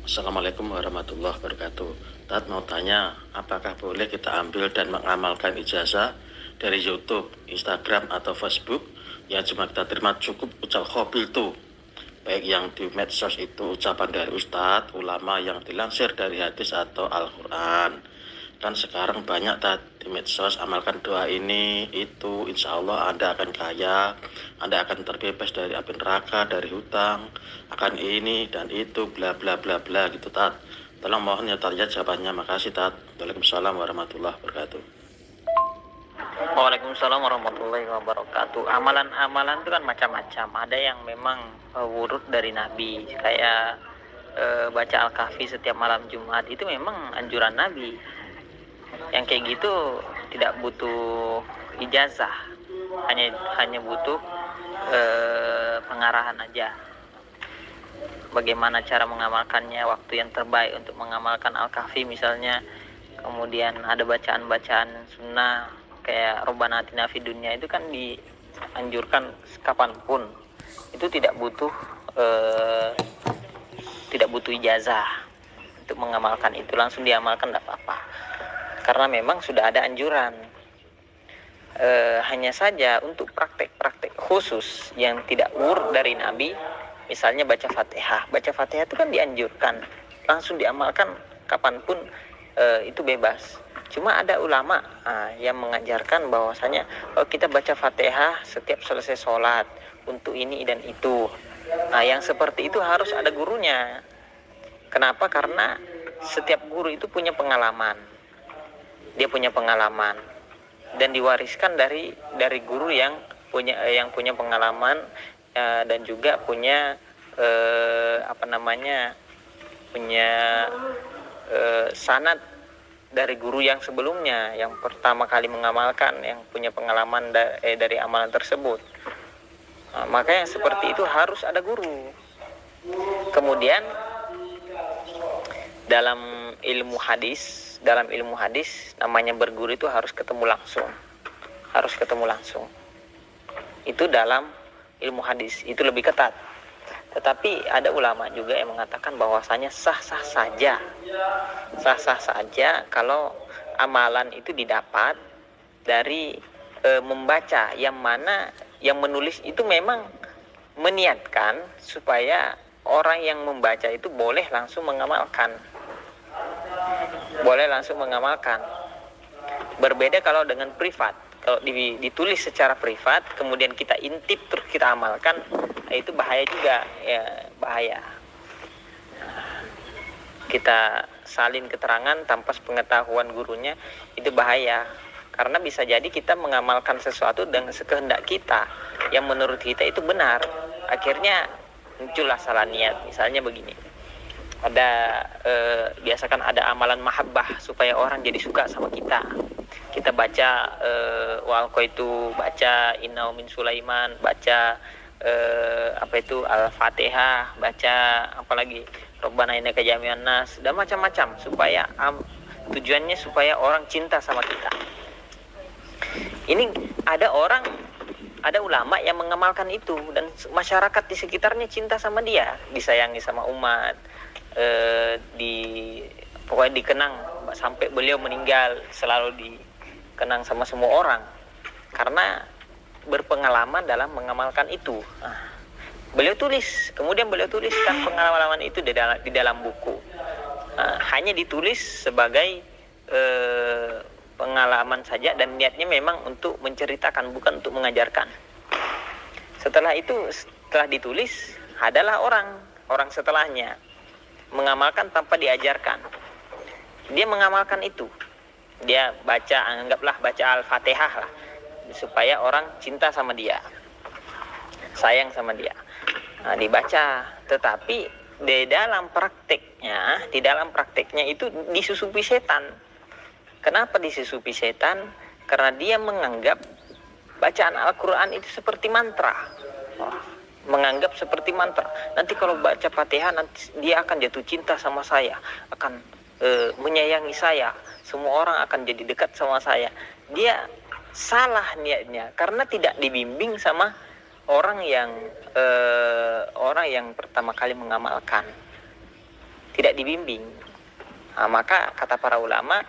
Assalamualaikum warahmatullahi wabarakatuh. Tat mau tanya, apakah boleh kita ambil dan mengamalkan ijazah dari YouTube, Instagram, atau Facebook yang cuma kita terima cukup ucap khobil itu, baik yang di medsos itu ucapan dari ustadz, ulama yang dilansir dari hadis atau Al-Quran. Kan sekarang banyak di medsos, amalkan doa ini, itu, insya Allah Anda akan kaya, Anda akan terbebas dari api neraka, dari hutang, akan ini dan itu, bla bla bla bla gitu Tat. Tolong mohon ya Tat ya jawabannya, makasih Tat. Waalaikumsalam warahmatullahi wabarakatuh. Waalaikumsalam warahmatullahi wabarakatuh. Amalan-amalan itu kan macam-macam. Ada yang memang wurud dari Nabi, kayak baca Al-Kahfi setiap malam Jumat, itu memang anjuran Nabi. Yang kayak gitu tidak butuh ijazah, hanya butuh pengarahan aja. Bagaimana cara mengamalkannya, waktu yang terbaik untuk mengamalkan Al-Kahfi misalnya. Kemudian ada bacaan-bacaan sunnah kayak Robbana Atina Fid Dunya, itu kan dianjurkan kapanpun. Itu tidak butuh ijazah untuk mengamalkan itu, langsung diamalkan tidak apa-apa, karena memang sudah ada anjuran. Hanya saja untuk praktek-praktek khusus yang tidak wurud dari Nabi, misalnya baca Fatihah itu kan dianjurkan, langsung diamalkan kapanpun, itu bebas. Cuma ada ulama yang mengajarkan bahwasanya kita baca Fatihah setiap selesai sholat untuk ini dan itu. Nah, yang seperti itu harus ada gurunya. Kenapa? Karena setiap guru itu punya pengalaman. Dia punya pengalaman dan diwariskan dari guru yang punya pengalaman, dan juga punya punya sanad dari guru yang sebelumnya, yang pertama kali mengamalkan, yang punya pengalaman dari amalan tersebut. Nah, maka yang seperti itu harus ada guru. Kemudian dalam ilmu hadis namanya berguru itu harus ketemu langsung. Itu dalam ilmu hadis itu lebih ketat. Tetapi ada ulama juga yang mengatakan bahwasanya sah-sah saja kalau amalan itu didapat dari membaca, yang mana yang menulis itu memang meniatkan supaya orang yang membaca itu boleh langsung mengamalkan. Berbeda kalau dengan privat. Kalau ditulis secara privat, kemudian kita intip terus kita amalkan, itu bahaya juga, ya bahaya. Kita salin keterangan tanpa pengetahuan gurunya, itu bahaya. Karena bisa jadi kita mengamalkan sesuatu dengan sekehendak kita, yang menurut kita itu benar. Akhirnya muncullah salah niat. Misalnya begini, biasakan ada amalan mahabbah supaya orang jadi suka sama kita. Kita baca baca Inna min Sulaiman, baca Al-Fatihah, baca apalagi Robbana innaka jami'an nas, dan macam-macam, supaya tujuannya supaya orang cinta sama kita. Ini ada ulama yang mengamalkan itu, dan masyarakat di sekitarnya cinta sama dia, disayangi sama umat, pokoknya dikenang sampai beliau meninggal, selalu dikenang sama semua orang karena berpengalaman dalam mengamalkan itu. Beliau tuliskan pengalaman itu di dalam buku. Hanya ditulis sebagai pengalaman saja, dan niatnya memang untuk menceritakan, bukan untuk mengajarkan. Setelah ditulis, adalah orang setelahnya mengamalkan tanpa diajarkan. Dia mengamalkan itu. Dia anggaplah baca Al-Fatihah lah, supaya orang cinta sama dia, sayang sama dia. Nah, dibaca, tetapi di dalam prakteknya itu disusupi setan. Kenapa disusupi setan? Karena dia menganggap bacaan Al-Quran itu seperti mantra. Nanti kalau baca Fatihah, nanti dia akan jatuh cinta sama saya, akan menyayangi saya, semua orang akan jadi dekat sama saya. Dia salah niatnya karena tidak dibimbing sama orang yang pertama kali mengamalkan. tidak dibimbing. Maka kata para ulama,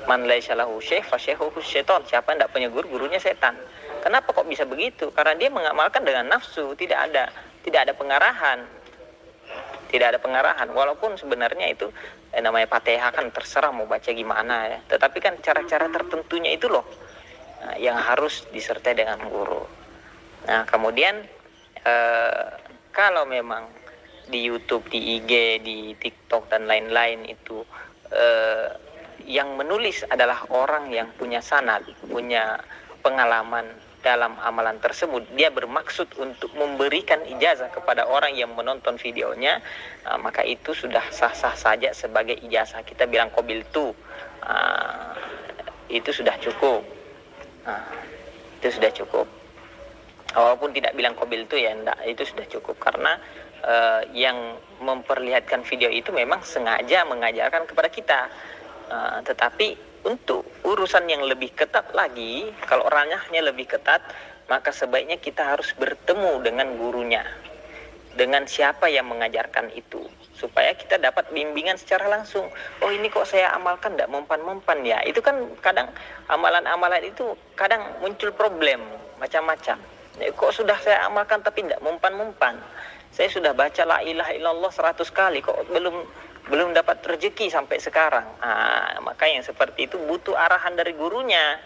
man laisa lahu syekh fa syekhuhu syaitan. Siapa yang tidak punya guru, gurunya setan. Kenapa kok bisa begitu? Karena dia mengamalkan dengan nafsu, tidak ada pengarahan. Tidak ada pengarahan. Walaupun sebenarnya itu namanya Fatihah kan terserah mau baca gimana ya. Tetapi kan cara-cara tertentunya itu loh yang harus disertai dengan guru. Nah, kemudian kalau memang di YouTube, di IG, di TikTok dan lain-lain itu yang menulis adalah orang yang punya sanad, punya pengalaman dalam amalan tersebut, dia bermaksud untuk memberikan ijazah kepada orang yang menonton videonya, maka itu sudah sah-sah saja sebagai ijazah. Kita bilang qabiltu, itu sudah cukup. Itu sudah cukup. Walaupun tidak bilang qabiltu ya, enggak, itu sudah cukup. Karena yang memperlihatkan video itu memang sengaja mengajarkan kepada kita. Tetapi untuk urusan yang lebih ketat lagi, kalau ranahnya lebih ketat, maka sebaiknya kita harus bertemu dengan gurunya, dengan siapa yang mengajarkan itu, supaya kita dapat bimbingan secara langsung. Oh, ini kok saya amalkan tidak mempan-mempan ya. Itu kan kadang amalan-amalan itu kadang muncul problem macam-macam. Kok sudah saya amalkan tapi tidak mempan-mempan. Saya sudah baca la ilaha illallah 100 kali kok belum dapat rezeki sampai sekarang. Maka yang seperti itu butuh arahan dari gurunya.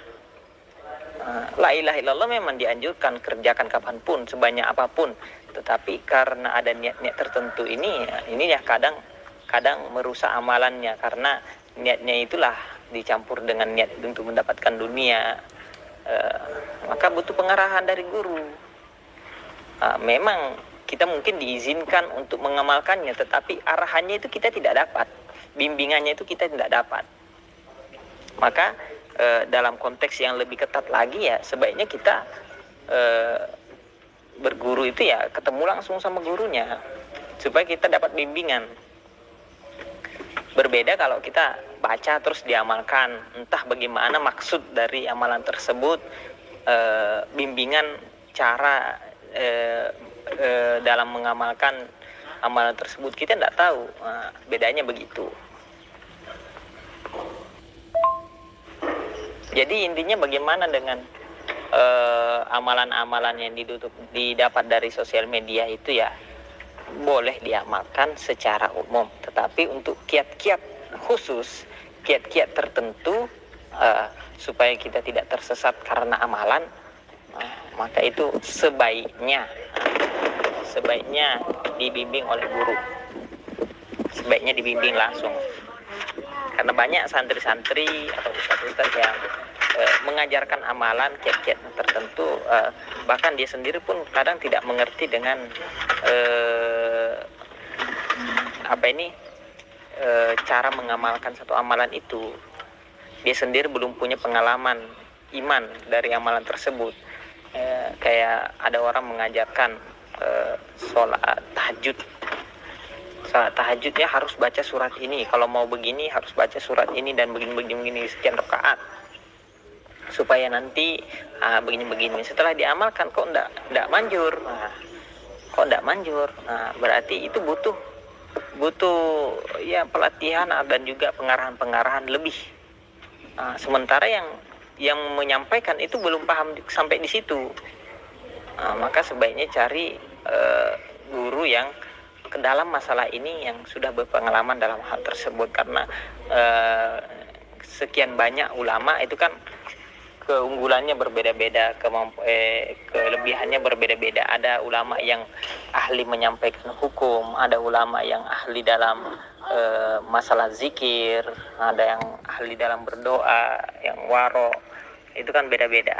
La ilaha illallah memang dianjurkan kerjakan kapanpun, sebanyak apapun. Tetapi karena ada niat-niat tertentu ini ya kadang merusak amalannya, karena niatnya itulah dicampur dengan niat untuk mendapatkan dunia. Maka butuh pengarahan dari guru. Memang kita mungkin diizinkan untuk mengamalkannya, tetapi arahannya itu kita tidak dapat, bimbingannya itu kita tidak dapat. Maka dalam konteks yang lebih ketat lagi ya, sebaiknya kita berguru itu ya ketemu langsung sama gurunya, supaya kita dapat bimbingan. Berbeda kalau kita baca terus diamalkan, entah bagaimana maksud dari amalan tersebut, bimbingan cara dalam mengamalkan amalan tersebut kita tidak tahu. Bedanya begitu. Jadi intinya bagaimana dengan amalan-amalan yang didapat dari sosial media itu ya boleh diamalkan secara umum, tetapi untuk kiat-kiat khusus, kiat-kiat tertentu, supaya kita tidak tersesat karena amalan, maka itu sebaiknya dibimbing oleh guru, sebaiknya dibimbing langsung. Karena banyak santri-santri atau ustadz-ustadz yang mengajarkan amalan kiat-kiat tertentu, bahkan dia sendiri pun kadang tidak mengerti dengan cara mengamalkan satu amalan itu. Dia sendiri belum punya pengalaman iman dari amalan tersebut. Kayak ada orang mengajarkan sholat tahajudnya harus baca surat ini, kalau mau begini harus baca surat ini dan begini sekian rakaat supaya nanti begini. Setelah diamalkan kok enggak manjur. Kok enggak manjur? Berarti itu butuh ya pelatihan dan juga pengarahan lebih. Sementara yang menyampaikan itu belum paham sampai di situ. Maka sebaiknya cari guru yang ke dalam masalah ini, yang sudah berpengalaman dalam hal tersebut. Karena sekian banyak ulama itu kan keunggulannya berbeda-beda, kelebihannya berbeda-beda. Ada ulama yang ahli menyampaikan hukum, ada ulama yang ahli dalam masalah zikir, ada yang ahli dalam berdoa, yang waro. Itu kan beda-beda.